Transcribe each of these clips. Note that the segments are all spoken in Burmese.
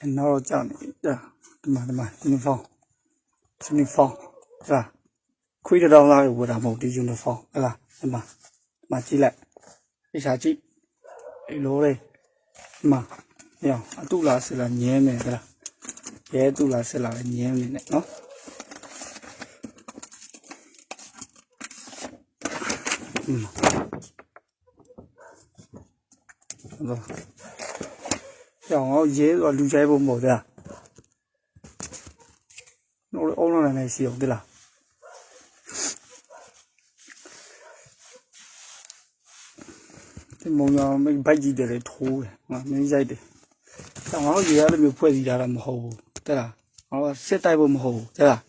nó chọn đó mà uniform là khuy được đâu là của một đi uniform là mà chỉ lại cái giá trị cái lỗ đây mà hiểu tu là sẽ là nhẹ này là cái tu là sẽ là nhẹ này nó rồi nó dễ rồi lưu trái bông bột ra nó ôm này xỉu thế là cái mông nó mình bay gì để thu mà mình dây để xong nó gì đó là mình quay gì ra làm hồ thế là nó xếp tay bông hồ thế là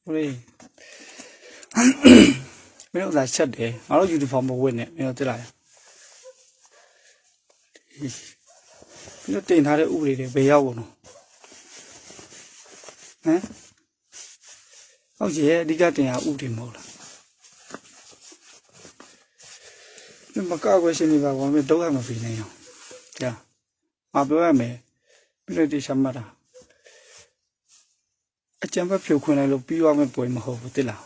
đây mấy nó là chất để nó uniform một quên này mấy nó thế này nó tiền thay để u để về đâu rồi nè ông chị đi ra tiền u thì một là nhưng mà các quay xem vào mình đâu ăn mà vì này không dạ mà bữa mẹ bây giờ đi xem mà ra chẳng phải phiếu khoản này lúc bây giờ mình bồi mà hộp thế nào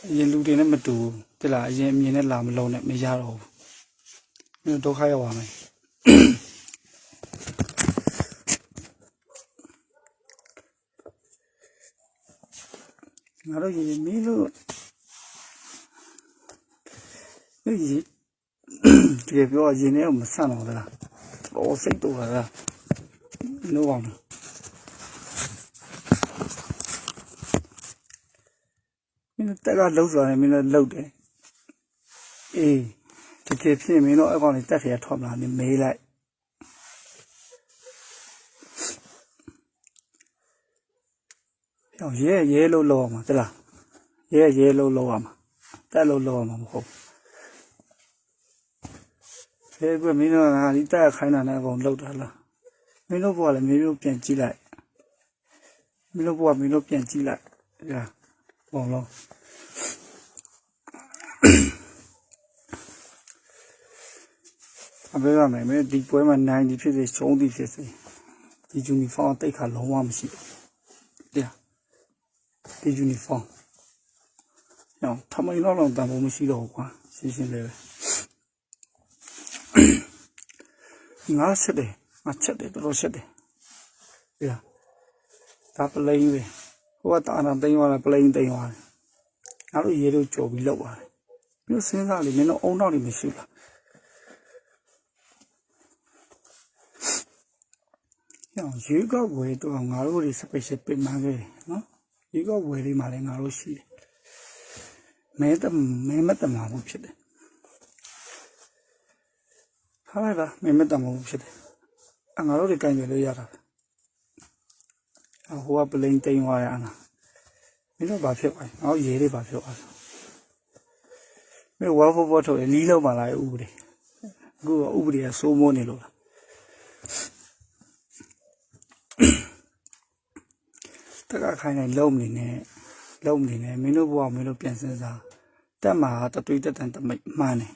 yên lúc đi nó mà tù thế là yên miền này làm lâu này mới ra rồi mình đâu khai vào mày nó đâu gì mấy luôn cái gì thì cái gì này mà sao nó là ô xích tụ là nó vào mình tất cả lâu rồi mình là lâu đấy thì cái phim mình nó còn tất cả thom là mình mấy lại dễ lâu lâu mà tức là dễ lâu lâu mà ta lâu lâu mà không thế bữa mình nó đi ta khai nào nó còn lâu đó là mình nó bỏ là mình nó biến chỉ lại mình nó bỏ mình nó biến chỉ lại là còn lâu bây giờ mình đi bữa mà này đi phía xuống đi phía dưới đi uniform tay khá lâu mà xí đấy đi uniform nhau tham mấy nó làm tạm một xí đồ quá xin lỗi ngã chết đấy tôi chết đấy yeah ta play về hoa ta làm tay hoa là play tay hoa nó là gì đâu chỗ bị lậu à nó sinh ra thì mình nó ôn nó thì mình xíu là nhau dưới có quầy tôi ngã rồi thì sắp bị mang về nó dưới có quầy đi mà lại ngã rồi xí mấy mất tầm nào cũng chết đấy hay là mấy mất tầm nào cũng chết đấy anh ngã rồi thì cái gì đó ra hoa play tay hoa anh mình nó bảo phiếu nó dễ đi bảo phiếu mấy hoa phô thôi lý lâu mà lại u đi cứ u đi số môn này luôn tất cả khai này lâu này mình nó vào mình nó biến sinh raแต่มาตะตุยตะตันตะไม่มาเนี่ย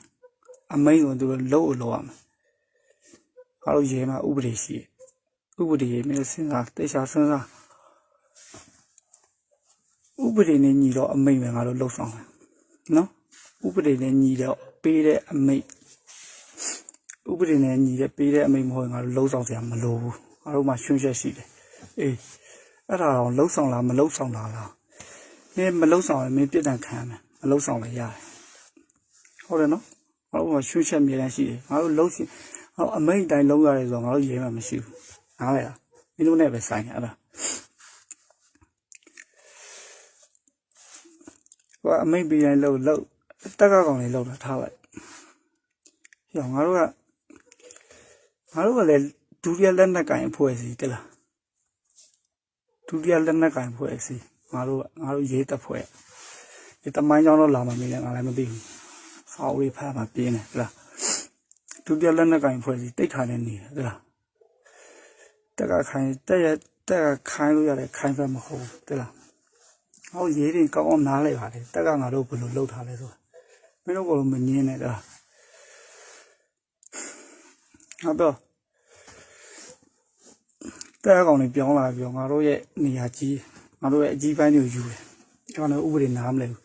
อเมย์ก็ดูโลอ่ะเขาเย่มาอุบริสิอุบริไม่sinh raแต่ชาsinh raอุบริเนี่ยညီတော့အမိတ်ပဲငါတို့လှုပ်ဆောင်တယ်နော်ဥပဒေနဲ့ညီတော့ပေးတဲ့အမိတ်ဥပဒေနဲ့ညီတဲ့ပေးတဲ့အမိတ်မဟုတ်ငါတို့လှုပ်ဆောင်စရာမလိုဘူးငါတို့မှရှင်းချက်ရှိတယ်အေးအဲ့ဒါတော့လှုပ်ဆောင်လားမလှုပ်ဆောင်လားမင်းမလှုပ်ဆောင်ရင်မင်းပြစ်ဒဏ်ခံရမယ်မလှုပ်ဆောင်လည်းရတယ်ဟုတ်တယ်နော်ငါတို့မှရှင်းချက်မြေတန်းရှိတယ်ငါတို့လှုပ်ရှင်ငါတို့အမိတ်တိုင်းလုံးရတယ်ဆိုတော့ငါတို့ရေးမှမရှိဘူးနားလဲလားမင်းတို့နဲ့ပဲဆိုင်တယ်အဲ့ဒါว่าไม่ปีนั้นเราตะกะကောင်လေးလောက်တာထားလိုက်ဟောငါတို့ကလည်းဒုတိယလက်နက်ကင်အဖွဲ့အစည်းတလားဒုတိယလက်နက်ကင်အဖွဲ့အစည်းငါတို့ရေးတပ်ဖွဲ့ဒီတမိုင်းကြောင်းတော့လာမှမင်းလည်းငါလည်းမသိဘူးစာအုပ်လေးဖတ်မှပြင်းတယ်တလားဒုတိယလက်နက်ကင်အဖွဲ့အစည်းတိတ်ခါနေနေတယ်တလားတက်ကခိုင်းခိုင်းလို့ရတယ်ခိုင်းဖက်မဟုတ်တလားဟောရေးရင်ကောင်းအောင်နားလိုက်ပါလေတက်ကငါတို့ဘယ်လိုလုပ်ထားလဲဆိုမင်းတို့ကလည်းမငင်းနဲ့တလားဟုတ်တော့ တဲ့ကောင်တွေပြောင်းလာပြောငါတို့ရဲ့နေရာကြီးငါတို့ရဲ့အကြီးပိုင်းတွေကိုယူတယ်ဒီကောင်တွေဥပဒေနားမလဲဘူး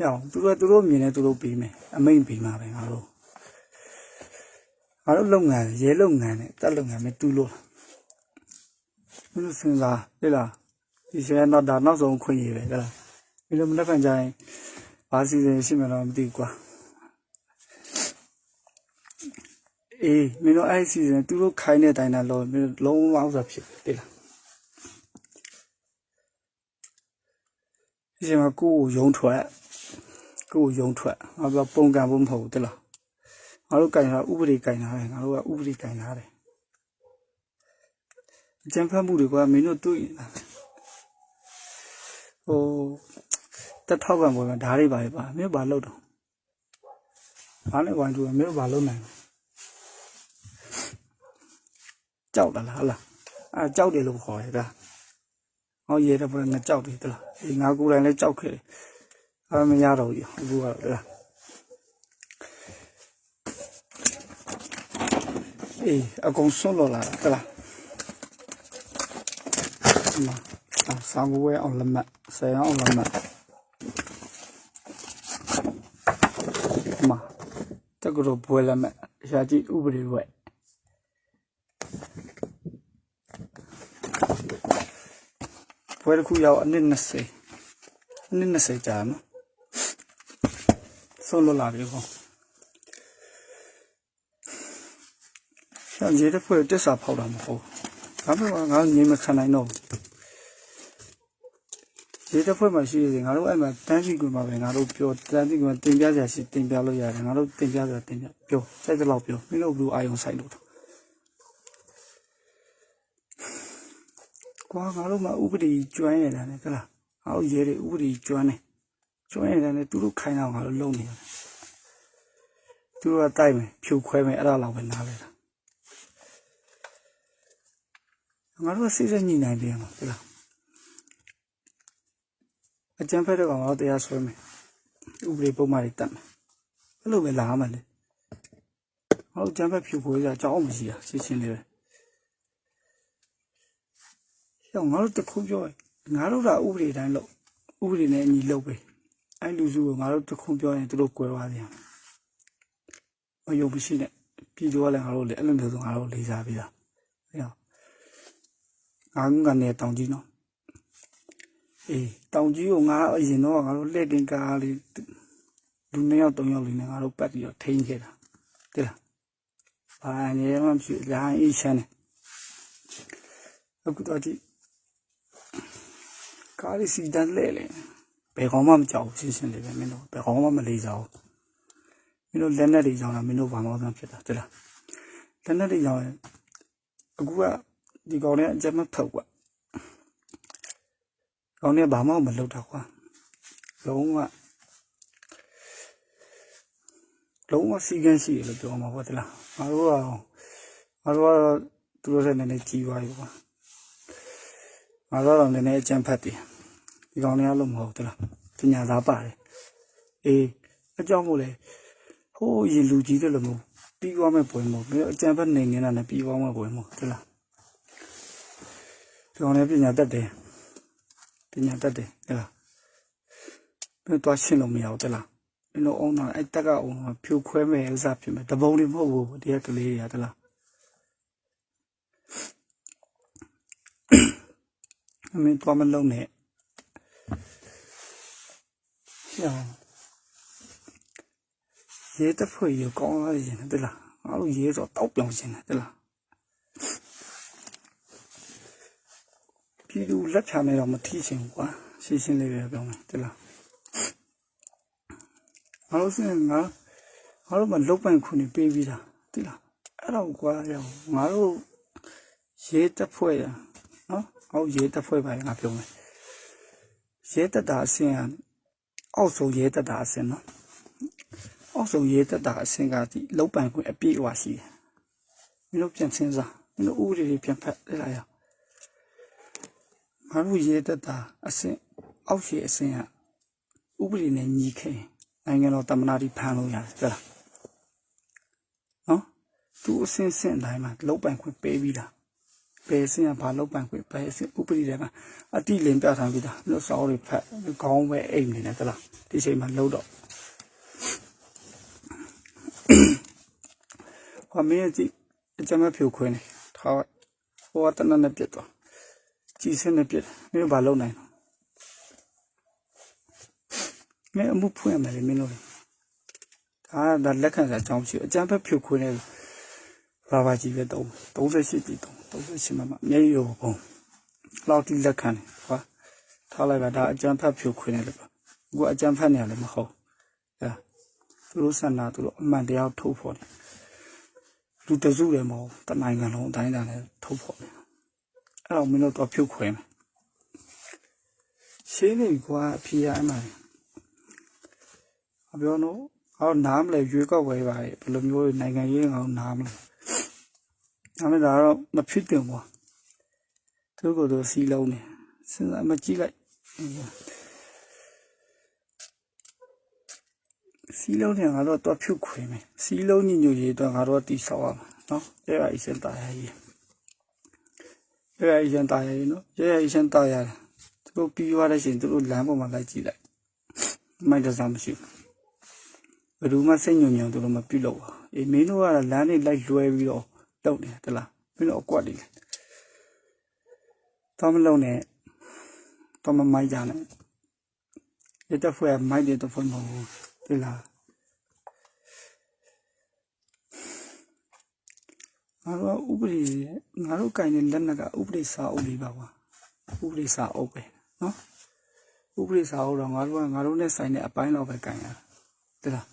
ရအောင်သူတို့မြင်နေသူတို့ပြီးမယ်အမိန်ပြီးမှာပဲငါတို့လုပ်ငန်းရဲလုပ်ငန်းနဲ့တက်လုပ်ငန်းနဲ့တူလို့မင်းတို့စဉ်းစားဟဲ့လားဒီဆယ်တော့ဒါနောက်ဆုံးခွင့်ရပဲဟဲ့လားမင်းတို့မလက်ခံကြရင်ဘာစီစဉ်ရှိမှတော့မသိဘူးကွာအေးမင်းတို့အဲ့စီစဉ်သူတို့ခိုင်းတဲ့အတိုင်းသာလို့မင်းတို့လုံးဝဥစ္စာဖြစ်တယ်လားဒီချိန်မှာကိုယ်ကိုယုံထွက်ငါတို့ပုံကံဖို့မဟုတ်ဘူးတဲ့လားငါတို့ကင်တာဥပဒေကင်တာပဲငါတို့ကဥပဒေကင်တာတယ်အကျဉ်းဖတ်မှုတွေကမင်းတို့တွေ့တက်ထောက်ကံပေါ်မှာဓာတ်တွေပါမင်းတို့ဘာလုပ်တော့ဘာနဲ့ဝိုင်းတူမင်းတို့ဘာလုပ်နိုင်ကြောက်တာလားဟလားအဲကြောက်တယ်လို့ခေါ်ရတာဟောရဲတဲ့ဘက်ငါကြောက်တယ်တလားဒီငါကိုယ်တိုင်လည်းကြောက်ခဲ့တယ်မရတော့ဘူးအခုကတော့တလားအေးအကုန်ဆွတ်လို့လာတလားဆောင်းဝဲအောင်လက်မဆယ်အောင်လက်မတကူတော့ဘွယ်လက်မရှာကြည့်ဥပဒေဝဲဘွယ်တစ်ခုရောက်အနည်း20ကြာနော်ဆွတ်လို့လာပြီကော像这的会这啥跑了嘛？哦，咱们话俺你们看来喏，这的会嘛是俺都爱嘛单身狗嘛呗，俺都标单身狗定标价是定标了呀，俺都定标标，在这老标，没老不爱用晒路的。光俺都嘛乌不的专业的呢，对啦，俺都爷的乌不的专业的呢，都开那俺都弄呢，都要带没，票快没，俺老板拿来了。ငါတို့စိတ်ဆက်ညှိနိုင်တယ်မှာဟုတ်လားအကျန်းဖက်တဲ့ကောင်တော့တရားဆွဲမယ်ဥပဒေပုံမှန်တွေတတ်မယ်အဲ့လိုပဲလာမှလေငါတို့အကျန်းဖက်ဖြူခွေးကြအကြောင်းမရှိတာရှင်းလေးပဲဟောငါတို့တခုပြောငါတို့ကဥပဒေတိုင်းလုပ်ဥပဒေနဲ့အညီလုပ်ပဲအဲ့လူစုကိုငါတို့တခုပြောရင်သူတို့ကွဲသွားတယ်မယုံမရှိနဲ့ပြည်သူကလည်းငါတို့လည်းအဲ့လိုမျိုးဆိုငါတို့လေးစားပြီးတာဟောငါကနေတောင်ကြီးနော်အေးတောင်ကြီးကိုငါအရင်တော့ငါတို့လက်တင်ကားလေးလူ2ယောက်3ယောက်လေးနဲ့ငါတို့ပတ်ပြီးတော့ထိန်းခဲ့တာတိလားဘာနေမှမဖြစ်လာအေးချမ်းတယ်အခုတော့ဒီကားလေးစီတန်းလဲလေဘယ်ကောင်မှမကြောက်ရှင်းလေးပဲမင်းတို့ဘယ်ကောင်မှမလေးစားဘူးမင်းတို့လက်နဲ့တွေကြောင်းတာမင်းတို့ဘာမှမဖြစ်တာတိလားလက်နဲ့တွေကြောင်းရင်အခုကဒီကောင်နဲ့အကြမ်းမဖက်ကွာကောင်နဲ့ဘာမှမလုပ်တာကွာလုံးဝစီကန်းရှိတယ်လို့ပြောမှာပေါ့တလားငါတို့ကတော့သူတို့လည်းနည်းနည်းကြီးသွားပြီကွာငါတို့တော့နည်းနည်းအကြမ်းဖက်တယ်ဒီကောင်နဲ့လို့မဟုတ်တလားပညာသားပါတယ်အေးအကြောင်းမို့လဲဟိုးရေလူကြီးတယ်လို့မဟုတ်ပြီးသွားမဲ့ပွဲမဟုတ်အကြမ်းဖက်နေနေတာနဲ့ပြီးသွားမဲ့ပွဲမဟုတ်တလားဒီကောင်လည်းပညာတတ်တယ်ဟဲ့လားဘယ်တော့ရှင်းလို့မရဘူးတလားမင်းတို့အောင်တော့အဲ့တက်ကအောင်ဖြိုခွဲမဲ့ဥစားဖြစ်မဲ့တပုံတွေမဟုတ်ဘူးဒီကလေးတွေကတလားအမေတော့မလုံးနဲ့ရှောင်းရဲတဖွဲ့ရကောင်းလာရင်တလားငါတို့ရဲဆိုတောက်ပြောင်းရှင်တယ်တလားပြည်သူလက်ချနေတော့မထီးချင်ဘူးကွာရှင်းလေးပဲပြောမယ်တလားငါတို့စင်ငါတို့မလုတ်ပိုင်ခွင့်ပေးပြီးတာတလားအဲ့တော့ကွာရောငါတို့ရဲတပ်ဖွဲ့ရနော်ဟောရဲတပ်ဖွဲ့ပါငါပြောမယ်ရဲတပ်တာအဆင့်ကအောက်ဆုံးရဲတပ်တာအဆင့်နော်အောက်ဆုံးရဲတပ်တာအဆင့်ကဒီလုတ်ပိုင်ခွင့်အပြည့်အဝရှိတယ်မင်းတို့ပြန်စဉ်းစားမင်းတို့ဥပဒေတွေပြန်ဖတ်လိုက်ရအောင်ငါတို့ရဲတပ်တာအဆင့်အောက်ရှိအဆင့်ကဥပဒေနဲ့ညီခဲ့နိုင်ငံတော်တမနာတိဖမ်းလို့ရတယ်ဟုတ်လားနော်သူအဆင့်အတိုင်းမှာလုတ်ပိုင်ခွင့်ပေးပြီးတာ ဘယ်စင်ကဘာလောက်ပန်ခွင့်ဘယ်စင်ဥပဒေတွေကအတိလင်ပြထားပြီးသားလို့စောင်းတွေဖတ်ခေါင်းပဲအိမ်နေတယ်တလားဒီချိန်မှာလုံးတော့ဘာမင်းကြည့်အကြမ်းဖြူခွင်းနေထားဟိုကတနနဲ့ပြတ်သွားကြည်စင်းနဲ့ပြတ်မင်းဘာလုံးနိုင်မင်းအမှုဖွင့်ရမယ်လေမင်းတို့ဒါလက်ခံစာအကြောင်းရှိအကြမ်းဖြူခွင်းနေဘာဘာကြီးပဲ38ကြီး38မှာမျက်ရည်ရောပုံလောက်တိလက်ခံတယ်ဟာထားလိုက်ပါဒါအကြမ်းဖြူခွင်းနေလို့အခုအကြမ်းဖက်နေရလည်းမဟုတ်အဲသူတို့ဆန္ဒသူတို့အမှန်တရားထုတ်ဖော်တယ်လူတစုလည်းမဟုတ်တနိုင်ငံလုံးအတိုင်းအတာနဲ့ထုတ်ဖော်တယ်အဲ့တော့မင်းတို့တော့ဖြုတ်ခွဲမယ်ရှင်းနေကွာအဖေရအမှန်အပြောတော့ဟောနားမလဲရွေးကောက်ဝဲပါရဲ့ဘယ်လိုမျိုးနိုင်ငံရေးငောင်းနားမလဲဒါမဲ့ဒါတော့မဖြစ်တင်ဘူးသူတို့ကတော့စီလုံးနေစဉ်းစားမကြည့်လိုက်စီလုံးနဲ့ငါတို့တော့ဖြုတ်ခွေမယ်စီလုံးညညရေးတော့ငါတို့တိဆောက်ရမှာနော်အဲ့ဒါအစင်တာရည်အဲ့ဒါအစင်တာရည်နော်အဲ့ဒါအစင်တာရည်သူတို့ပြီးသွားတဲ့ချိန်သူတို့လမ်းပေါ်မှာလိုက်ကြည့်လိုက်မိုက်တစားမရှိဘူးဘယ်သူမှစိတ်ညွညွသူတို့မပြုတ်လို့ပါအေးမင်းတို့ကလမ်းနဲ့လိုက်လွှဲပြီးတော့တုတ်တယ်တလားမင်းတို့အကွက်တယ်တော့မလုံးနဲ့တော့မမိုက်ကြနဲ့ဒီတော့ဖွဲ့မိုက်တယ်တော့ဖွဲ့မဟုတ်ဒီလားငါတို့ဥပဒေငါတို့ကင်တဲ့လက်နက်ကဥပဒေစာအုပ်လေးပါကွာဥပဒေစာအုပ်ပဲနော်ဥပဒေစာအုပ်တော့ငါတို့နဲ့ဆိုင်တဲ့အပိုင်းတော့ပဲကင်ရတလား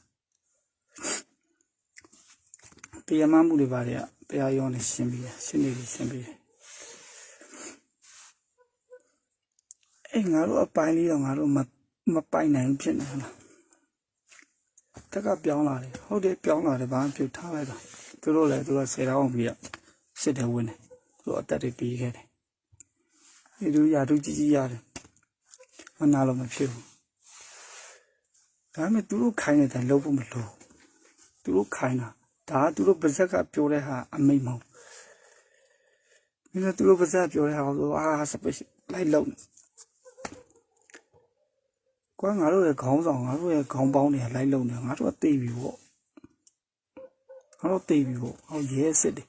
တရားမမှုတွေပါတဲ့တရားရောနဲ့ရှင်းပြီးရှင်းနေပြီရှင်းပြီးအဲ့ငါတို့အပိုင်းလေးတော့ငါတို့မပိုင်နိုင်ဖြစ်နေလားတက်ကပြောင်းလာတယ်ဟုတ်တယ်ပြောင်းလာတယ်ဘာမှပြုတ်ထားလိုက်တော့သူတို့လည်း10တောင်းပြီးတော့စစ်တယ်ဝင်တယ်သူတို့အသက်တွေပြီးခဲ့တယ်ဒီလူရာသူကြီးရတယ်မနာလို့မဖြစ်ဘူးဒါပေမဲ့သူတို့ခိုင်းတဲ့အတိုင်းလုပ်ဖို့မလိုသူတို့ခိုင်းတာဒါကသူတို့ပါဇက်ကပြောတဲ့ဟာအမိတ်မဟုတ်မင်းတို့သူတို့ပါဇက်ပြောတဲ့ဟာဆိုစပက်လိုက်လုံးကွာငါတို့ရဲ့ခေါင်းဆောင်ငါတို့ရဲ့ခေါင်းပေါင်းတွေကလိုက်လုံးနေငါတို့ကသိပြီပေါ့ငါတို့သိပြီပေါ့ဟောရဲစစ်တယ်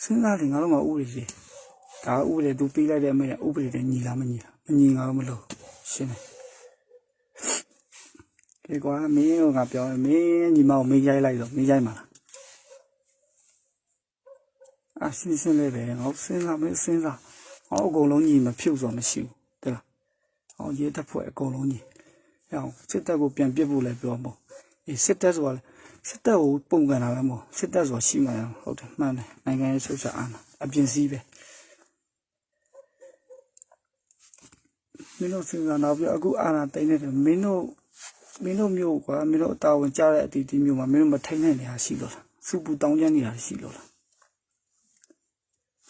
စဉ်းစားတယ်ငါတို့ကဥပဒေကြီးဒါဥပဒေသူပြီးလိုက်တဲ့အမေကဥပဒေနဲ့ညီလားမညီလားမညီငါတို့မလို့ရှင်းတယ်ဒီကွာမင်းကပြောမင်းညီမကိုမင်းရိုက်လိုက်တော့မင်းရိုက်မှာလားအရှင်းလေးပဲငါစဉ်းစားမင်းစဉ်းစားဟောအကုန်လုံးညီမဖြုတ်ဆိုမရှိဘူးတလားဟောရေးတစ်ဖွဲ့အကုန်လုံးညီဟောစစ်တပ်ကိုပြန်ပစ်ဖို့လည်းပြောမို့အေးစစ်တပ်ဆိုတာလေစစ်တပ်ကိုပုံကန်တာပဲမို့စစ်တပ်ဆိုတာရှိမှရဟုတ်တယ်မှန်တယ်နိုင်ငံရေးဆုတ်ချအာဏာအပြင်စည်းပဲမင်းတို့စဉ်းစားတော့ပြအခုအာဏာသိမ်းနေတယ်မင်းတို့မျိုးကွာမင်းတို့အတာဝန်ကြားတဲ့အတီးတီးမျိုးမှာမင်းတို့မထိန်နိုင်နေတာရှိလို့လားစူပူတောင်းကျမ်းနေတာရှိလို့လား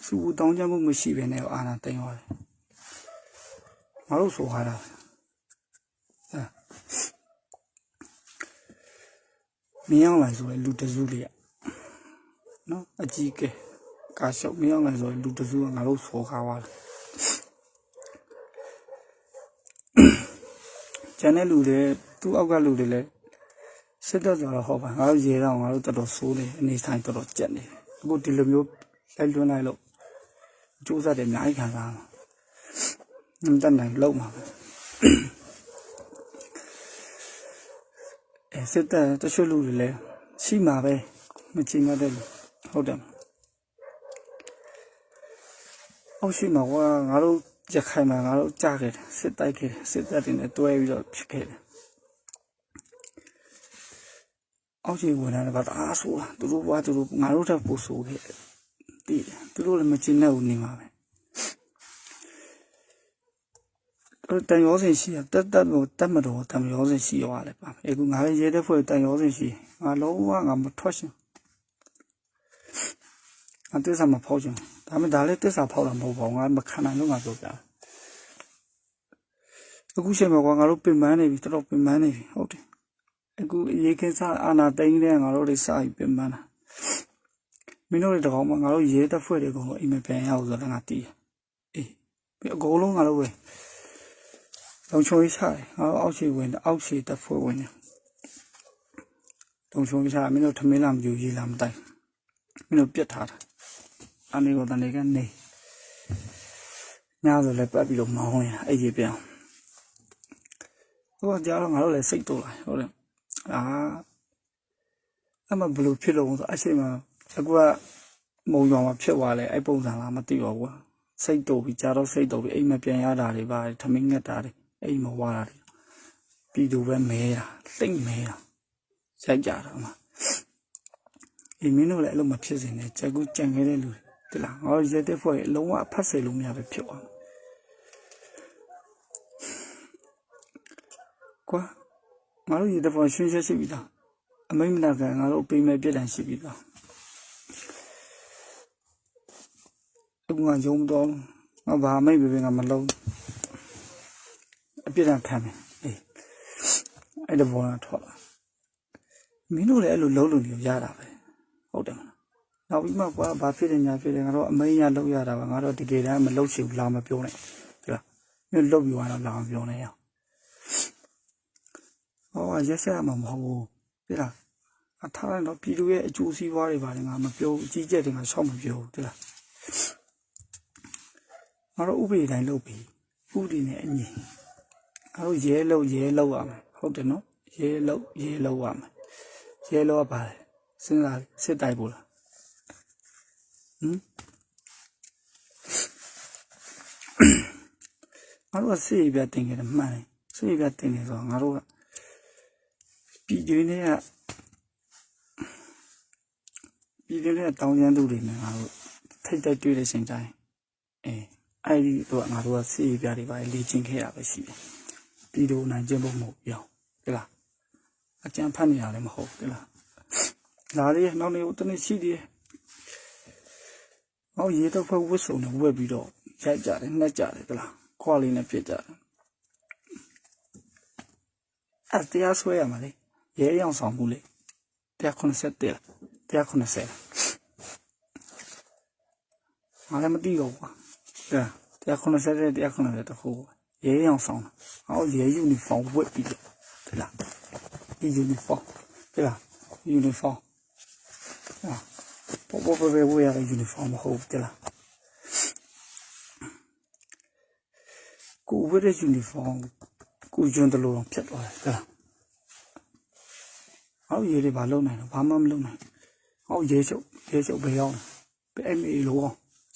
စူပူတောင်းကျမ်းမှုမရှိဘဲနဲ့အာဏာသိမ်းသွားတယ်ငါတို့ဆိုရတာမင်းအောင်လိုက်ဆိုလူတစုလေးနော်အကြီးကဲကာရှောက်မင်းအောင်လိုက်ဆိုလူတစုကငါတို့ဆိုခါသွားတယ်ကျန်တဲ့လူတွေသူ့အောက်ကလူတွေလည်းစစ်တပ်ဆိုတော့ဟောပါငါတို့ရေတော့ငါတို့တော်တော်ဆိုးနေအနေဆိုင်တော်တော်ကြက်နေအခုဒီလိုမျိုးလိုက်လွှန်းလိုက်လို့အကျိုးဆက်တွေအများကြီးခံစားမှာမတတ်နိုင်လောက်မှာစစ်တပ်တချို့လူတွေလည်းရှိမှာပဲမချင်တဲ့လူဟုတ်တယ်အောက်ရှိမှာကငါတို့ရခိုင်မှာငါတို့ကြားခဲ့တယ်စစ်တိုက်ခဲ့တယ်စစ်တပ်တွေနဲ့တွဲပြီးတော့ဖြစ်ခဲ့တယ်အောက်ခြေဝင်လာတော့အားဆိုးတာသူတို့ငါတို့ထပ်ပို့ဆိုးခဲ့တည်တယ်သူတို့လည်းမချင်တဲ့ဦးနေမှာပဲတန်ရောစင်ရှိတက်မတော်တန်ရောစင်ရှိရွာလဲပါအခုငါလည်းရဲတဲ့ဖွဲ့တန်ရောစင်ရှိငါလုံးဝငါမထွက်ရှင်အသစ္စာမဖောက်ချင်ဒါမှဒါလည်းသစ္စာဖောက်တာမဟုတ်ပါဘူးငါမခံနိုင်လို့ငါပြောပြအခုချိန်မှာငါတို့ပင်ပန်းနေပြီတော်တော်ပင်ပန်းနေပြီဟုတ်တယ်အခုရေခင်းစားအာနာသိန်းတဲ့ငါတို့တွေစာပြီးပင်ပန်းတာ မင်းတို့တွေတကောင်မှငါတို့ရဲတပ်ဖွဲ့တွေကတော့အိမ်မပြန်ရအောင်ဆိုတော့ငါတီးအေးပြီးအကုန်လုံးငါတို့ပဲလုံချုံရေးချတယ်ငါတို့အောက်ခြေတပ်ဖွဲ့ဝင်နေလုံချုံရေးချမင်းတို့ထမင်းလာမကြည့်ရေးလာမတိုက်မင်းတို့ပြတ်ထားတာအနေကိုတန်နေကနေညဆိုလည်းပတ်ပြီးတော့မောင်းနေတာအဲ့ဒီပြန်ဟိုကြားတော့ငါတို့လည်းစိတ်တိုးလာဟုတ်တယ်အမဘလို့ဖြစ်လို့ဆိုအချိန်မှာအခုကမုံရွာမှာဖြစ်သွားလဲအဲ့ပုံစံလားမသိပါဘူးစိတ်တိုးပြီးကြားတော့စိတ်တိုးပြီးအိမ်မပြန်ရတာတွေပါထမင်းငက်တာတွေအိမ်မဝါတာတွေပြည်သူပဲမဲတာတိတ်မဲတာရိုက်ကြတာမှာဒီမင်းတို့လည်းအဲ့လိုမဖြစ်စင်နဲ့ကြက်ကူးကြံခဲ့တဲ့လူတွေလားငါတို့ရဲတဲ့ဖွဲ့အလုံးဝအဖတ်စေလို့မရပဲဖြစ်သွားကွာငါတို့ရဲတဲ့ဖွဲ့ရှင်းရှိပြီလားအမိမနာကငါတို့ပေးမဲ့ပြည့်တန်ရှိပြီလားအခုငါယုံတော့ငါဘာမိတ်ပဲငါမလုံးအပြည့်တန်ခံမယ်အေးအဲ့ဒါဘောကထွက်လာမင်းတို့လည်းအဲ့လိုလုံးလို့နေရတာပဲဟုတ်တယ်မလားနောက်ပြီးမှကွာဘာဖြစ်တယ်ညာဖြစ်တယ်ငါတို့အမိန်ရလောက်ရတာပါငါတို့ဒီကေတန်းမလောက်ချင်ဘူးလာမပြောနဲ့ဒီလားမင်းလောက်ပြီးသွားတော့လာမပြောနဲ့ရဟောရက်ဆက်မှာမဟုတ်ဘူးဒီလားအထားလိုက်တော့ပြည်သူရဲ့အကျိုးစီးပွားတွေပါတယ်ငါမပြောဘူးအကြီးကျယ်တွေငါရှောက်မပြောဘူးဒီလားငါတို့ဥပဒေတိုင်းလုပ်ပြီးဥပဒေနဲ့အညီငါတို့ရဲလုပ်ရမယ်ဟုတ်တယ်နော်ရဲလုပ်ရမယ်ရဲလုပ်ပါတယ်စဉ်းစားစစ်တိုက်ဖို့လားငါတို့ကစေးပြတင်ခဲ့တယ်မှန်တယ်စေးပြတင်နေဆိုတော့ငါတို့ကပြည်တွင်းနဲ့တောင်းကျမ်းသူတွေနဲ့ငါတို့ထိတ်တိုက်တွေ့တဲ့ချိန်တိုင်းအဲ့ဒီတော့ငါတို့ကစေးပြတွေပါလေ့ကျင့်ခဲ့တာပဲရှိတယ်ပြည်သူနိုင်ကျင့်ဖို့မဟုတ်ပြောင်းဒီလားအကျန်းဖတ်နေရလည်းမဟုတ်ဒီလားလာလေနောက်နေဦးတနေ့ရှိသေးတယ်ဟောရေတော့ဖဝတ်စုံနဲ့ဝက်ပြီးတော့ရိုက်ကြတယ်နှက်ကြတယ်ဒီလားခွာလေးနဲ့ပြစ်ကြတယ်အဲ့တရားဆွဲရမှာလေရဲရောင်ဆောင်မှုလေ190လား190ငါလည်းမသိတော့ဘူးကွာ190တခုရဲရောင်ဆောင်ဟောရဲယူနီဖောင်းဝက်ပြီးတယ်ဒီလားဒီယူနီဖောင်းဒီလားယူနီဖောင်းပေါ်ဝယ်ရတဲ့ယူနီဖောင်းမဟုတ်ဒီလားကိုဝယ်တဲ့ယူနီဖောင်းကိုကျွန်းတလို့ဖြတ်သွားတယ်ဒီလားဟောရဲတွေဘာလုပ်နိုင်လဲဘာမှမလုပ်နိုင်ဟောရဲချုပ်ဘယ်ရောက်လဲအဲ့မေလို့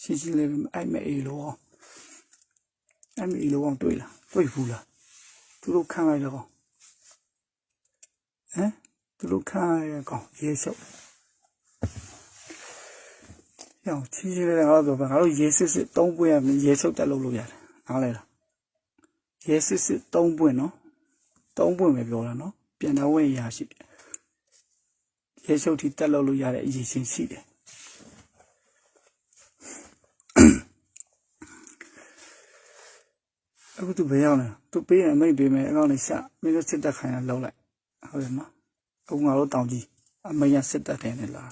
ရှင်းလေးအဲ့မေလို့တွေ့လားတွေ့ဘူးလားသူတို့ခံလိုက်တော့သူတို့ခံရကောင်ရဲချုပ်ရောချီးလေးလည်းငါတို့ပြောငါတို့ရဲစစ်3ပွင့်ရရဲချုပ်တက်လို့ရတယ်နားလဲလားရဲစစ်3ပွင့်နော်3ပွင့်ပဲပြောတာနော်ပြန်တော်ဝင်ရရှိတယ်ရဲချုပ်ထိတက်လို့ရတဲ့အရေးချင်းရှိတယ်အခုသူဘယ်ရောက်လဲသူပေးရင်မိတ်ပေးမယ်အကောင့်လေးရှာမင်းတို့စစ်တက်ခိုင်းရလောက်လိုက်ဟုတ်တယ်နော်အခုငါတို့တောင်ကြီးအမေရစစ်တက်တယ်နဲ့လား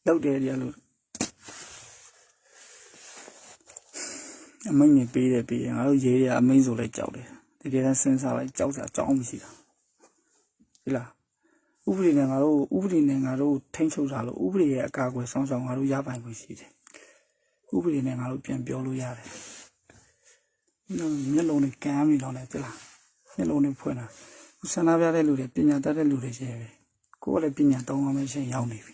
လောက်တယ်ရလို့အမိန်နေပေးတယ်ငါတို့ရေးရအမိန်ဆိုလဲကြောက်တယ်တကယ်တမ်းစဉ်းစားလိုက်ကြောက်စရာအကြောင်းမရှိတာဒီလားဥပဒေနဲ့ငါတို့ထိန်းချုပ်တာလို့ဥပဒေရဲ့အကာအကွယ်ဆောင်ဆောင်ငါတို့ရပိုင်ခွင့်ရှိတယ်ဥပဒေနဲ့ငါတို့ပြန်ပြောလို့ရတယ်မျက်လုံးနဲ့ကမ်းပြီးတော့လဲဒီလားမျက်လုံးနဲ့ဖွင့်တာဆန္ဒပြတဲ့လူတွေပညာတတ်တဲ့လူတွေရှိပဲကိုယ်ကလည်းပညာတောင်းအောင်ရှင်ရောက်နေပြီ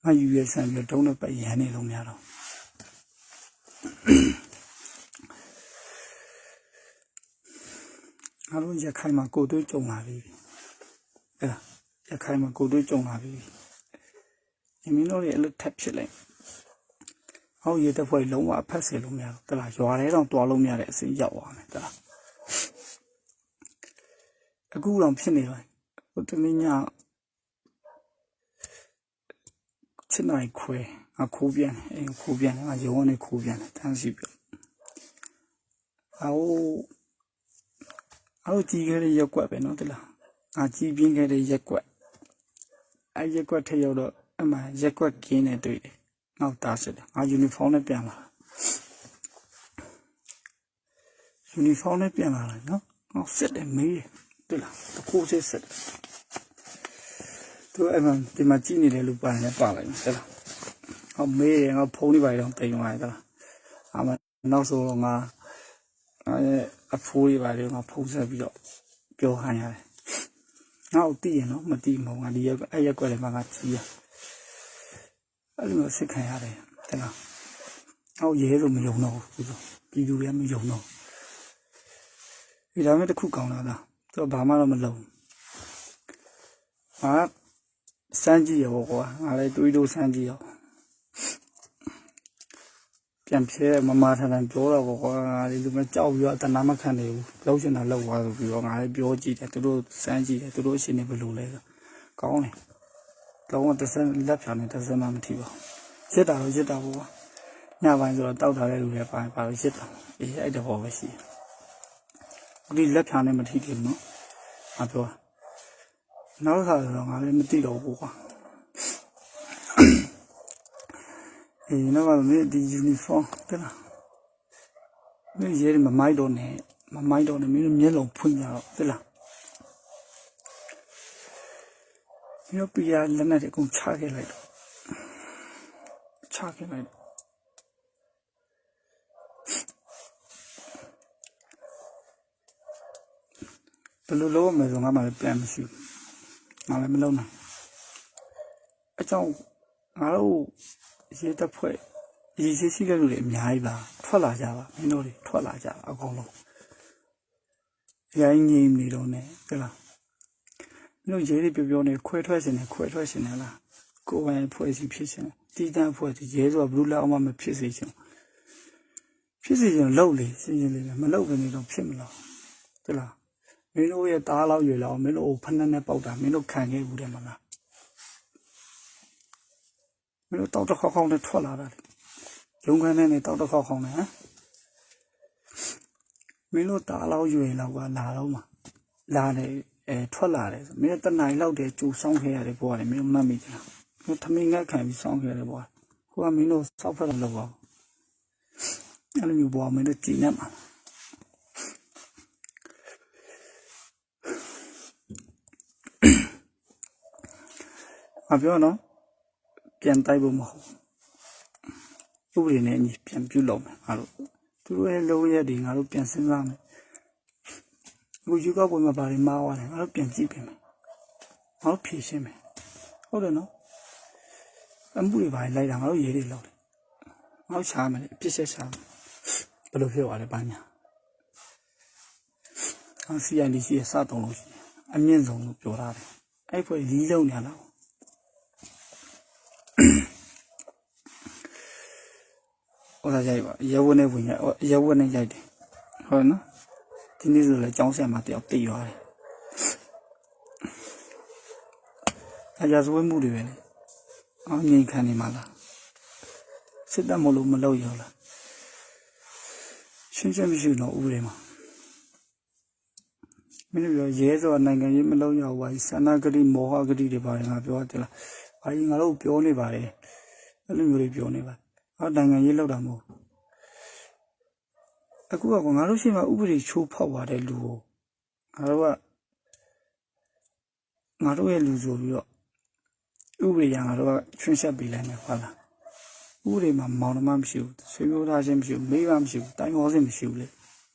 ငါယူရဆန်ပြီးတုံးနဲ့ပတ်ရန်နေလို့များတော့ငါတို့ရခိုင်မှာကိုယ်တွေ့ကြုံလာပြီအဲ့ဒါရခိုင်မှာကိုယ်တွေ့ကြုံလာပြီဒီမင်းတို့ရဲ့အလုပ်ထပ်ဖြစ်လိုက်ဟောရတဲ့ဖွဲ့လုံးဝအဖက်စေလို့မရဘူးတလားရွာထဲတော့တွားလို့မရတဲ့အစီရောက်သွားမယ်တလားအခုတော့ဖြစ်နေပါဟိုတမင်းညချစ်နိုင်ခွဲခိုးပြန်ခိုးပြန်ငါရုံးနဲ့ခိုးပြန်တန်းစီပြအော်ကြီးခဲ့တဲ့ရက်ွက်ပဲနော်တလားငါကြီးပြင်းခဲ့တဲ့ရက်ွက် အဲ့ရက်ကွက်ထရောက်တော့အမှရက်ကွက်ကင်းနေတွေ့တယ်နောက်တားစစ်တယ်ငါယူနီဖောင်းနဲ့ပြန်လာယူနီဖောင်းနဲ့ပြန်လာတယ်နော်နောက်စစ်တယ်မေးတွေ့လားတခုစစ်သူအဲ့မှဒီမှာကြည့်နေတယ်လို့ပါနေပါလိုက်တယ်လားဟောမေးတယ်ငါဖုန်းလေးပါတော့တင်သွားတယ်လားအမှနောက်ဆိုတော့ငါအဖိုးလေးပါလေငါဖုန်းဆက်ပြီးတော့ပြောခိုင်းရတယ်ငါ့ကိုသိရင်နော်မသိမဟုတ်ငါဒီအဲ့ရက်ကွက်လေးမှာငါကြည့်ရအဲ့လိုမျိုးစစ်ခံရတယ်တဲ့လားဟောရဲလို့မယုံတော့ဘူးပြည်သူတွေကမယုံတော့ဒီဒါမဲ့တစ်ခုကောင်းလာတာသူကဘာမှတော့မလုပ်ဟာစမ်းကြည့်ရောကွာငါလည်းတွေးလို့စမ်းကြည့်ရောပြန်ဖြဲမမထန်ထန်ပြောတော့ကွာဒီလိုမျိုးကြောက်ပြီးတော့တနာမခံနေဘူးလှုပ်ရှင်တာလှုပ်သွားဆိုပြီးတော့ငါလည်းပြောကြည့်တယ်သူတို့စမ်းကြည့်တယ်သူတို့အရှင်နေဘယ်လိုလဲဆိုကောင်းတယ်လုံးဝတစ်စက်လက်ဖြာနေတစ်စက်မှမထီပါဘူးရစ်တာတော့ရစ်တာပေါ့ကွာညပိုင်းဆိုတော့တောက်ထားတဲ့လူတွေပိုင်းပါလို့ရစ်တာအေးအဲ့တဘောပဲရှိတယ်ဒီလက်ဖြာနေမထီတယ်နော်ငါပြောနောက်တစ်ခါဆိုတော့ငါလည်းမသိတော့ဘူးကွာအေးနော်မင်းဒီယူနီဖောင်းတဲ့လားမင်းရဲမမိုက်တော့နဲ့မင်းမျက်လုံးဖွင့်ကြတော့တဲ့လားမျိုးပြရလက်နဲ့အကုန်ချခဲ့လိုက်တော့ဘယ်လိုလုပ်မလဲဆိုငါမှလည်းပြန်မရှိဘူးငါလည်းမလုပ်နိုင်အကြောင်းငါတို့ရေတပ်ဖွဲ့ရေရှိတဲ့လူတွေအများကြီးပါထွက်လာကြပါမင်းတို့တွေထွက်လာကြအကုန်လုံးရိုင်းငိမ့်နေတော့ねဟုတ်လားမင်းတို့ရေတွေပြောနေခွဲထွက်ရှင်နေလားကိုယ်ပိုင်ဖွဲ့စီဖြစ်ရှင်တီးတန်းဖွဲ့စီရဲဆိုတာဘလူးလောက်မှမဖြစ်စေချင်လှုပ်လေရှင်းလေးမလှုပ်ကနေတော့ဖြစ်မလားဟုတ်လားမင်းတို့ရဲ့တားလောက်ရွယ်လောက်မင်းတို့ဖက်နဲ့ပေါက်တာမင်းတို့ခံခဲ့ဘူးတယ်မလားမင်းတို့တောက်တစ်ခေါက်နဲ့ထွက်လာတာလေရုံခန်းနဲ့တောက်တစ်ခေါက်နဲ့ဟမ်မင်းတို့တားလောက်ရွယ်လောက်ကလာတော့မှလာတယ်ထွက်လာတယ်ဆိုမင်းတနိုင်လောက်တည်းကြိုဆောင်းခဲ့ရတယ်ဘောရတယ်မင်းမှတ်မိတယ်လားမင်းသမင်ငတ်ခံပြီးဆောင်းခဲ့ရတယ်ဘောဟိုကမင်းတို့စောက်ဖက်တော့လောက်ပါအဲ့လိုမျိုးဘောမင်းတို့ကြည်နေမှာအပြောနော်ပြန်တိုက်ဖို့မဟုတ်ဥပဒေနဲ့ညီပြန်ပြုလုပ်မယ်ငါတို့သူတို့ရဲ့လုံးရက်တွေငါတို့ပြန်စဉ်းစားမယ်အခုယူကောက်ပွဲမှာဘာတွေမှားသွားလဲငါတို့ပြန်ကြည့်ပြင်မယ်ငါတို့ဖြေရှင်းမယ်ဟုတ်တယ်နော်အမှုတွေဘာတွေလိုက်တာငါတို့ရေးတွေလောက်တယ်ငါတို့ရှားမယ်အပြစ်ဆက်ရှားမယ်ဘယ်လိုဖြစ်သွားလဲဘာညာCIDC ရဲ့စတုံးလို့ရှိတယ်အမြင့်ဆုံးလို့ပြောထားတယ်အဲ့ဖွဲ့လီးလုံးနေလားဟောတာရိုက်ပါရဲဝတ်နဲ့ဝင်ရဲဝတ်နဲ့ရိုက်တယ်ဟုတ်နော်ဒီနေ့ဆိုလည်းကျောင်းဆရာမတယောက်တည်သွားတယ်အကြစွဲမှုတွေပဲလေအောင်ငိန်ခံနေမှာလားစစ်တပ်မလို့မလုပ်ရလားရှင်းမရှိတော့ဥပဒေမှာမင်းတို့ရဲဆိုတာနိုင်ငံရေးမလုပ်ရဘူးဘာစန္ဒဂတိမောဟဂတိတွေပါတယ်ငါပြောတယ်လားဘာကြီးငါတို့ပြောနေပါတယ်အဲ့လိုမျိုးတွေပြောနေပါနိုင်ငံရေးလောက်တာမဟုတ်အခုကငါတို့ရှိမှဥပဒေချိုးဖောက်သွားတဲ့လူကိုငါတို့ရဲ့လူဆိုပြီးတော့ဥပဒေရငါတို့ကချွင်းချက်ပေးလိုက်မယ်ဟုတ်လားဥပဒေမှာမောင်နှမမရှိဘူးဆွေမျိုးသားချင်းမရှိဘူးမိဘမရှိဘူးတိုင်းဝေါ်စင်မရှိဘူးလေ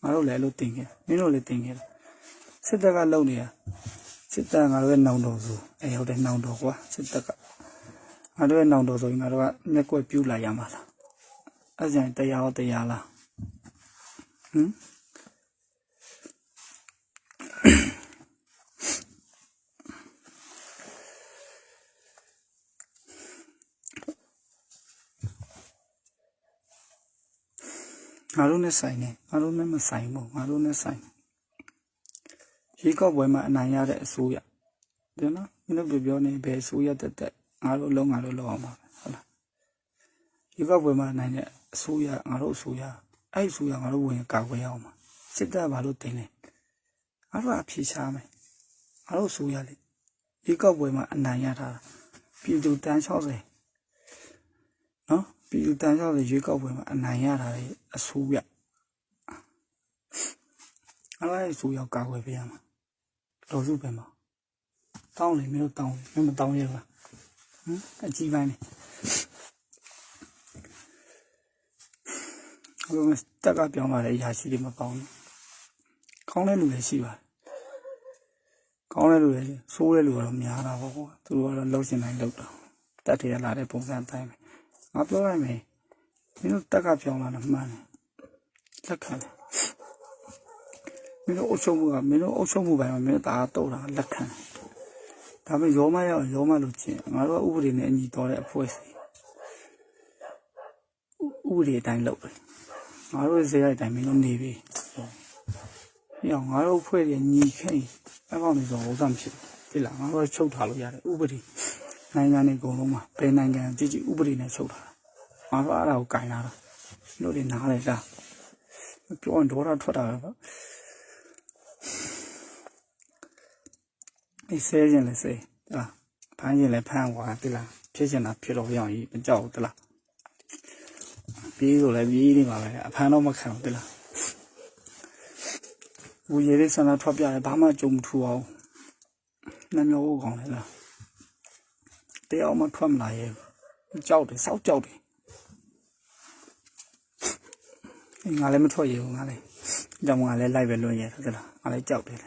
ငါတို့လည်းအဲ့လိုတင်ခဲ့မင်းတို့လည်းတင်ခဲ့စစ်တပ်ကလုံနေတာစစ်တပ်ငါတို့ရဲ့နောင်တော်ဆိုဟုတ်တယ်နောင်တော်ကွာစစ်တပ်ကငါတို့ရဲ့နောင်တော်ဆိုရင်ငါတို့ကမျက်ကွက်ပြူလာရမှာလားအဲ့ဒါတရားလားငါတို့နဲ့ဆိုင်နေငါတို့နဲ့မဆိုင်ဘူးငါတို့နဲ့ဆိုင်ရေကောက်ပွဲမှာအနိုင်ရတဲ့အစိုးရတယ်နော်မင်းတို့ပြောနေဘယ်အစိုးရတက်ငါတို့လုံးအောင်ပါဟုတ်လားရေကောက်ပွဲမှာနိုင်တဲ့အစိုးရငါတို့အစိုးရအဲ့အစိုးရငါတို့ဝင်ကာကွယ်ရအောင်ပါစစ်တပ်ဘာလို့တင်လဲငါတို့အဖြေရှာမယ်ငါတို့အစိုးရလေရေကောက်ပွဲမှာအနိုင်ရတာ ပြည်သူတန်း60နော်ပြည်သူတန်း60ရွေးကောက်ပွဲမှာအနိုင်ရတာလေအဆိုးရအဲ့ဒါအဆိုးရောက်ကာကွယ်ပေးရမှာတော်စုပဲမှာတောင်းလေမင်းတို့တောင်းမင်းမတောင်းရလားအကြီးပိုင်းနေဘယ်လိုတက်ကပြောင်းလာတဲ့အရာရှိတွေမပေါင်းဘူးကောင်းတဲ့လူလည်းရှိပါတယ်ကောင်းတဲ့လူလည်းဆိုးတဲ့လူကတော့များတာပေါ့ကွာသူတို့ကတော့လှုပ်ရှင်တိုင်းလှုပ်တာတက်ထရလာတဲ့ပုံစံအတိုင်းပဲငါပြောလိုက်မယ်မင်းတို့တက်ကပြောင်းလာတာမှန်တယ်လက်ခံတယ်မင်းတို့အုပ်ချုပ်မှုကမင်းတို့အုပ်ချုပ်မှုပိုင်းမှာမင်းတို့ဒါတော့တာလက်ခံတယ်ဒါပေမဲ့ရောမရအောင်ရောမလို့ချင်းငါတို့ကဥပဒေနဲ့အညီတော်တဲ့အဖွဲ့အစည်းဥပဒေအတိုင်းလုပ်တယ်ငါတို့ဇေယျအတိုင်းမင်းတို့နေပြီဟိအောင်ငါတို့ဖွဲ့ရညီခိန်အကောင့်တွေဆိုဥစ္စာဖြစ်ပြီလားငါတို့ချုပ်ထားလို့ရတယ်ဥပဒေနိုင်ငံတွေအကုန်လုံးမှာဘယ်နိုင်ငံကြည့်ကြည့်ဥပဒေနဲ့ချုပ်ထားတာငါတို့အဲ့ဒါကိုကင်လာတာတို့တွေနားလိုက်လားပြောရင်ဒေါသထွက်တာပဲပေါ့အေးဆဲရင်လည်းဆဲတလားဖမ်းရင်လည်းဖမ်းသွားတလားဖြစ်ချင်တာဖြစ်တော့ရအောင်ကြီးမကြောက်ဘူးတလားပြေးဆိုလည်းပြေးနေပါပဲအဖမ်းတော့မခံဘူးတလားဘူးရည်ဆန္ဒထွက်ပြတယ်ဘာမှကြုံမထူအောင်နှမျိုးကိုကောင်းလေလားတရားမှထွက်မလာရဲ့ကြောက်တယ်စောက်ကြောက်တယ်ငါလည်းမထွက်ရဘူးငါလည်းကြောင်ငါလည်းလိုက်ပဲလွှင့်ရတယ်တလားငါလည်းကြောက်တယ်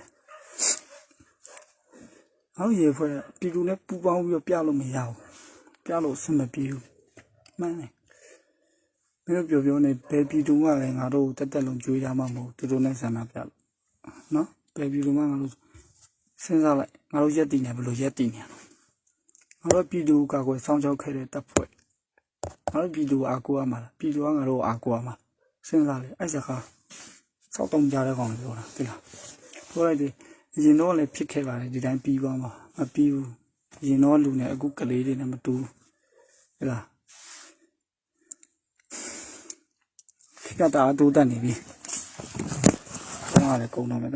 အော်ရေဖွဲ့ပြည်သူနဲ့ပူပေါင်းပြီးတော့ပြလို့မရဘူးပြလို့အဆင်မပြေဘူးမှန်တယ်မင်းတို့ပြောနေဘယ်ပြည်သူကလည်းငါတို့တက်တက်လုံးကြွေးရမှာမဟုတ်သူတို့နဲ့ဆန္ဒပြလို့နော်ဘယ်ပြည်သူမှငါတို့စဉ်းစားလိုက်ငါတို့ရက်တည်နေဘယ်လိုရက်တည်နေငါတို့ပြည်သူကကိုစောင်းချောက်ခဲ့တဲ့တပ်ဖွဲ့ငါတို့ပြည်သူအားကိုးရမှာလားပြည်သူကငါတို့အားကိုးရမှာစဉ်းစားလေအဲ့စကားစောက်တုံကြတဲ့ကောင်ပြောတာသိလားပြောလိုက်တယ်ရင်တော့လည်းဖြစ်ခဲ့ပါတယ်ဒီတိုင်းပြီးသွားမှာမပြီးဘူးရင်တော့လူနဲ့အခုကလေးတွေနဲ့မတူဘူးဟဲ့လားခိကတာအတူတက်နေပြီဘာလဲကုန်းတော့မလားအဲ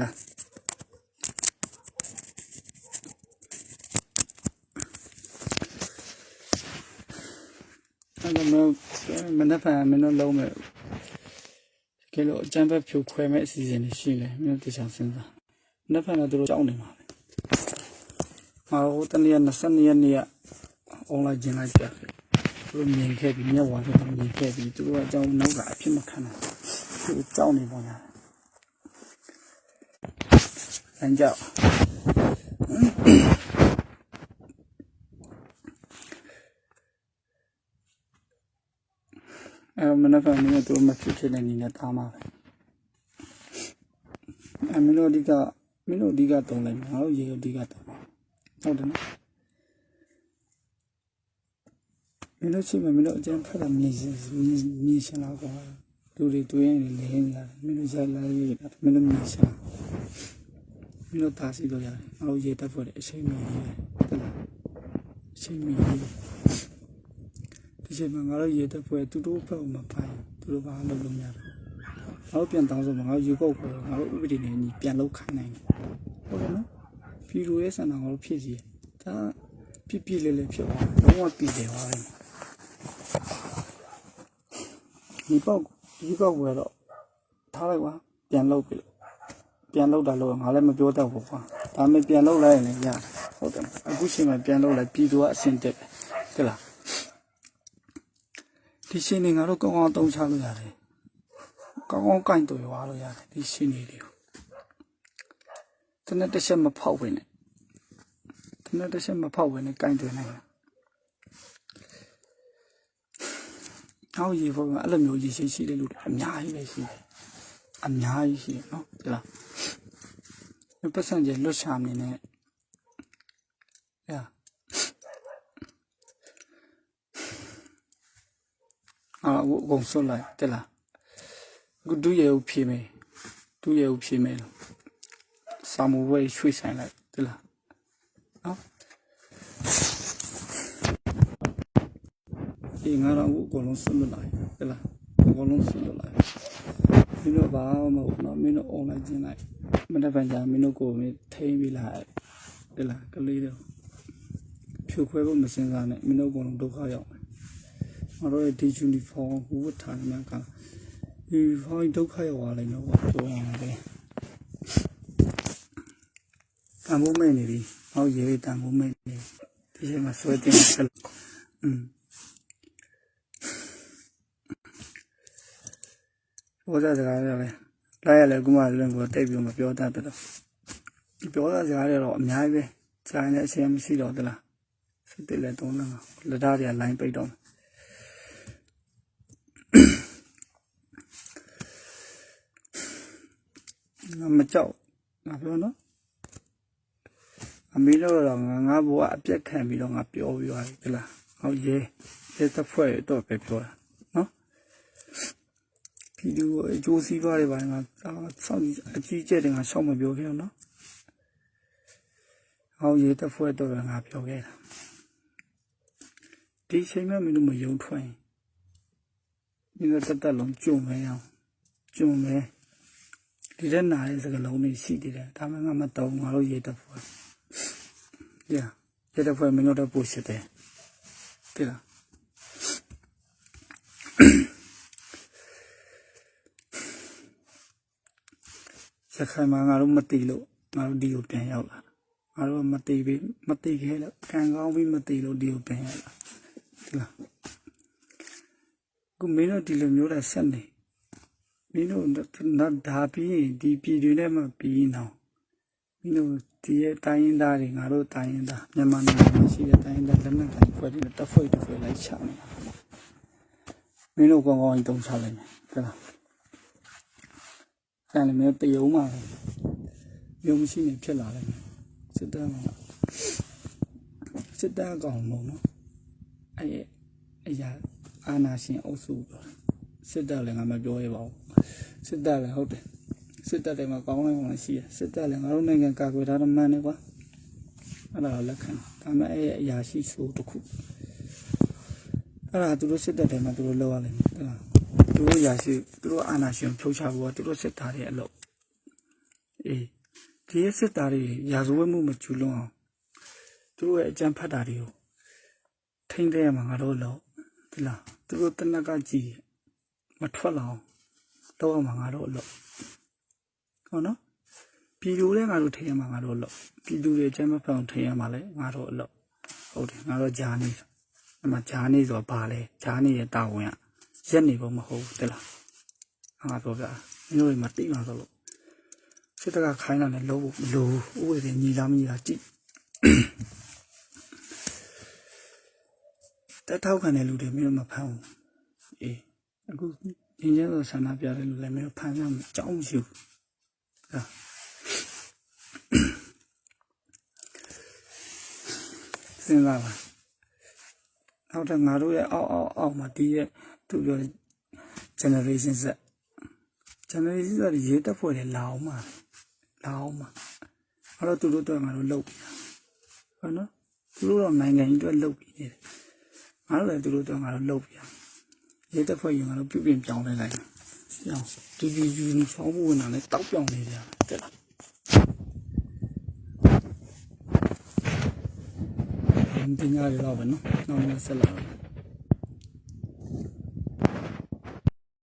့တော့မနေ့ကမင်းတို့လုံးမဲ့ကဲလို့အကျန်းဘက်ဖြိုခွဲမဲ့အစီအစဉ်တွေရှိတယ်မင်းတို့တခြားစဉ်းစားနှစ်ဖက်နဲ့သူတို့ကြောက်နေမှာပဲ။ငါတို့တနေ့22ရက်နေ့ကအွန်လိုင်းကျင်းလိုက်ပြတယ်။သူတို့မြင်ခဲ့ပြီးမျက်ဝါးနဲ့မြင်ခဲ့ပြီးသူတို့အကြောင်းနောက်ကအဖြစ်မခံနိုင်ဘူး။သူကြောက်နေပုံရတယ်။အန်ကြောက်မနေ့ကမင်းတို့မဖြစ်ဖြစ်နေနေတာတားမှာပဲ။မင်းတို့အဓိကတုံးလိုက်ငါတို့ရေအဓိကတုံးဟုတ်တယ်နော်မင်းတို့ရှိမှမင်းတို့အကျန်းဖက်တာမြင်ရှင်လာကွာလူတွေတွေ့ရင်လည်းနေရတယ်မင်းတို့ရိုက်လာရေးတာမင်းတို့မြင်ရှင်မင်းတို့သားစီလို့ရတယ်ငါတို့ရေတက်ဖို့အချိန်မီရေးတယ်အချိန်မီရေးဒီချိန်မှာငါတို့ရေတက်ဖို့သူတို့ဖက်မှာပိုင်သူတို့ဘာလုပ်လို့မရဘူးငါတို့ပြန်တောင်းဆိုမှာငါတို့ရေကုတ်ကိုငါတို့ဥပဒေနဲ့ညီပြန်လုပ်ခိုင်းနိုင်တယ်ဟုတ်တယ်နော်ပြည်သူရဲ့ဆန္ဒကိုဖြစ်စီဒါပြလေးလေးဖြစ်သွားလုံးဝပြည်တယ်ပါပဲဒီပေါက်ဝယ်တော့ထားလိုက်ပါပြန်လုပ်ပြီပြန်လုပ်တာလို့ငါလည်းမပြောတတ်ဘူးကွာဒါပေမဲ့ပြန်လုပ်လိုက်ရင်လည်းရတယ်ဟုတ်တယ်အခုချိန်မှာပြန်လုပ်လိုက်ပြည်သူကအဆင်တက်တယ်ဟုတ်လားဒီရှင်နေငါတို့ကောင်းကောင်းသုံးချလို့ရတယ်ကောင်းကောင်းကင်တွေ့သွားလို့ရတယ်ဒီရှင်နေတွေကိုတနေ့တစ်ချက်မဖောက်ဝင်နဲ့တနေ့တစ်ချက်မဖောက်ဝင်နဲ့ကင်တွေ့နိုင်တယ်အော်ရေဖို့အဲ့လိုမျိုးရေရှိတဲ့လူတွေအများကြီးပဲရှိတယ်အများကြီးရှိတယ်နော်ဒီလားဒီပတ်စံကျလွတ်ချနေနဲ့ရာဝုံစွလိုက်တဲ့လားกูดูရေဦးဖြေမယ်လို့စာမဝဲရွှေ့ဆိုင်လိုက်တဲ့လားနော်ဒီငါတော့အကုန်လုံးဆွတ်လိုက်တဲ့လားအကုန်လုံးဆွတ်လိုက်မင်းတို့ဘာမှမဟုတ်နော်မင်းတို့အွန်လိုင်းကျင်းလိုက်မနေ့ကကြာမင်းတို့ကိုမင်းထိန်းပြီးလာတဲ့လားကလေးတော့ဖြ ဖြိုခွဲဖို့မစင်စားနဲ့မင်းတို့အကုန်လုံးဒုက္ခရောက်မယ်ငါတို့ရဲ့ဒီယူနီဖောင်းဟူဝတ်ထားနေမှာကဒီဖောင်းဒုက္ခရောက်သွားလိမ့်မယ်ကွာပြောရမှာပဲတန်ဖိုးမဲ့နေပြီဟောရေတန်ဖိုးမဲ့နေဒီချိန်မှာဆွဲတင်ဆက်ဘောကြစကားရလဲလိုက်ရလဲခုမှလွန်ကိုတိတ်ပြီးမပြောတတ်တော့ဒီပြောတာစကားတွေတော့အများကြီးပဲစာရင်လည်းအချိန်မရှိတော့သလားစစ်တက်လဲတုံးလာလက်သားတွေကလိုင်းပိတ်တော့မကြောက်ငါပြောနော်အမေတို့တော့ငါဘဝအပြက်ခံပြီးတော့ငါပြောပြီးသွားပြီသလားဟုတ်ရဲတစ်ဖွဲ့တော့ပဲပြောတာနော်ဒီလိုအကျိုးစီးပွားတွေပါငါစောင့်အကြီးကျယ်တယ်ငါရှောက်မပြောခဲ့တော့နော်ဟုတ်ရဲတစ်ဖွဲ့တော့ငါပြောခဲ့တာဒီချိန်မှမင်းတို့မယုံထွက်ရင်မင်းတို့တက်လုံးကြုံမဲအောင်ကြုံမဲဒီတဲ့နာရဲ့စကလုံးလေးရှိသေးတယ်ဒါမှငါမတော့ငါတို့ရဲတစ်ဖွဲ့ရဲတစ်ဖွဲ့မင်းတို့တော့ပို့ရှိတယ်တိလားရခိုင်မှာငါတို့မတီလို့ငါတို့ဒီကိုပြန်ရောက်လာငါတို့မတီပြီးမတီခဲလို့ခံကောင်းပြီးမတီလို့ဒီကိုပြန်ရောက်လာတိလားခုမင်းတို့ဒီလိုမျိုးတဲ့ဆက်နေမင်းတို့ဒါပြီးရင်ဒီပြည်တွေနဲ့မှပြီးနေအောင်မင်းတို့ဒီရဲ့တိုင်းရင်းသားတွေငါတို့တိုင်းရင်းသားမြန်မာနိုင်ငံမှာရှိတဲ့တိုင်းရင်းသားလက်နက်ကိုင်ဖွဲ့တွေတက်ဖွဲ့လိုက်ချနေတာမင်းတို့ကောင်းကောင်းကြီးတုံးချလိုက်မယ်တိလားအဲ့လည်းမျိုးတယုံမှာမျိုးမရှိနေဖြစ်လာတယ်စစ်တပ်ကောင်မုံနော်အဲ့အရာအာနာရှင်အုပ်စုစစ်တပ်လည်းငါမပြောရပါဘူးစစ်တပ်လည်းဟုတ်တယ်စစ်တပ်တွေမှာကောင်းလိုက်မှရှိတယ်စစ်တပ်လည်းငါတို့နိုင်ငံကာကွယ်ထားတဲ့မှန်တယ်ကွာအဲ့ဒါလက်ခံဒါပေမဲ့အဲ့အရာရှိဆိုတစ်ခုအဲ့ဒါသူတို့စစ်တပ်တွေမှာသူတို့လောက်ရလိမ့်မယ်ဟုတ်လားသူတို့ရာရှိသူတို့အာဏာရှင်ဖြုတ်ချဖို့ကသူတို့စစ်သားတွေအလုပ်ဒီစစ်သားတွေရာဇဝတ်မှုမကျူးလွန်အောင်သူတို့ရဲ့အကြမ်းဖက်တာတွေကိုထိန်းသိမ်းရမှာငါတို့လို့ဒီလားသူတို့တနက်ကကြည်မထွက်လာအောင်တော့ရမှာငါတို့လို့ဟုတ်နော်ပြည်သူလည်းငါတို့ထိန်းရမှာငါတို့လို့ပြည်သူတွေအကြမ်းမဖက်အောင်ထိန်းရမှာလည်းငါတို့လို့ဟုတ်တယ်ငါတို့ဂျာနေအမှဂျာနေဆိုတာဘာလဲဂျာနေရဲ့တာဝန်ကရက်နေဖို့မဟုတ်ဘူးတဲ့လားငါပြောပြမင်းတို့တွေမသိမှဆိုလို့စစ်တပ်ကခိုင်းတာလည်းလုံးဖို့မလိုဘူးဥပဒေညီလားမညီလားကြည့်တက်ထောက်ခံတဲ့လူတွေမင်းတို့မဖမ်းဘူးအခုဒီကျတော့ဆန္ဒပြတဲ့လူလည်းမင်းတို့ဖမ်းရမှာကြောက်မရှိဘူးစဉ်းစားပါနောက်တော့ငါတို့ရဲ့အောက်မှာဒီရဲ့သူပြော generation Z ရေးတက်ဖွဲ့တယ်လာအောင်မှာအဲ့တော့သူတို့တော့ငါတို့လုပ်ပြီဟုတ်နော်သူတို့တော့နိုင်ငံကြီးအတွက်လုပ်ပြီနေတယ်ငါတို့လည်းသူတို့တော့ငါတို့လုပ်ပြီရေးတက်ဖွဲ့ရင်ငါတို့ပြုပြင်ပြောင်းလဲလိုက်ပြောင်းဒီယူနီဖောင်းဝင်လာလဲတောက်ပြောင်းနေကြတယ်လားဒီညရတော့ဘယ်နော်နောက်ဆက်လာ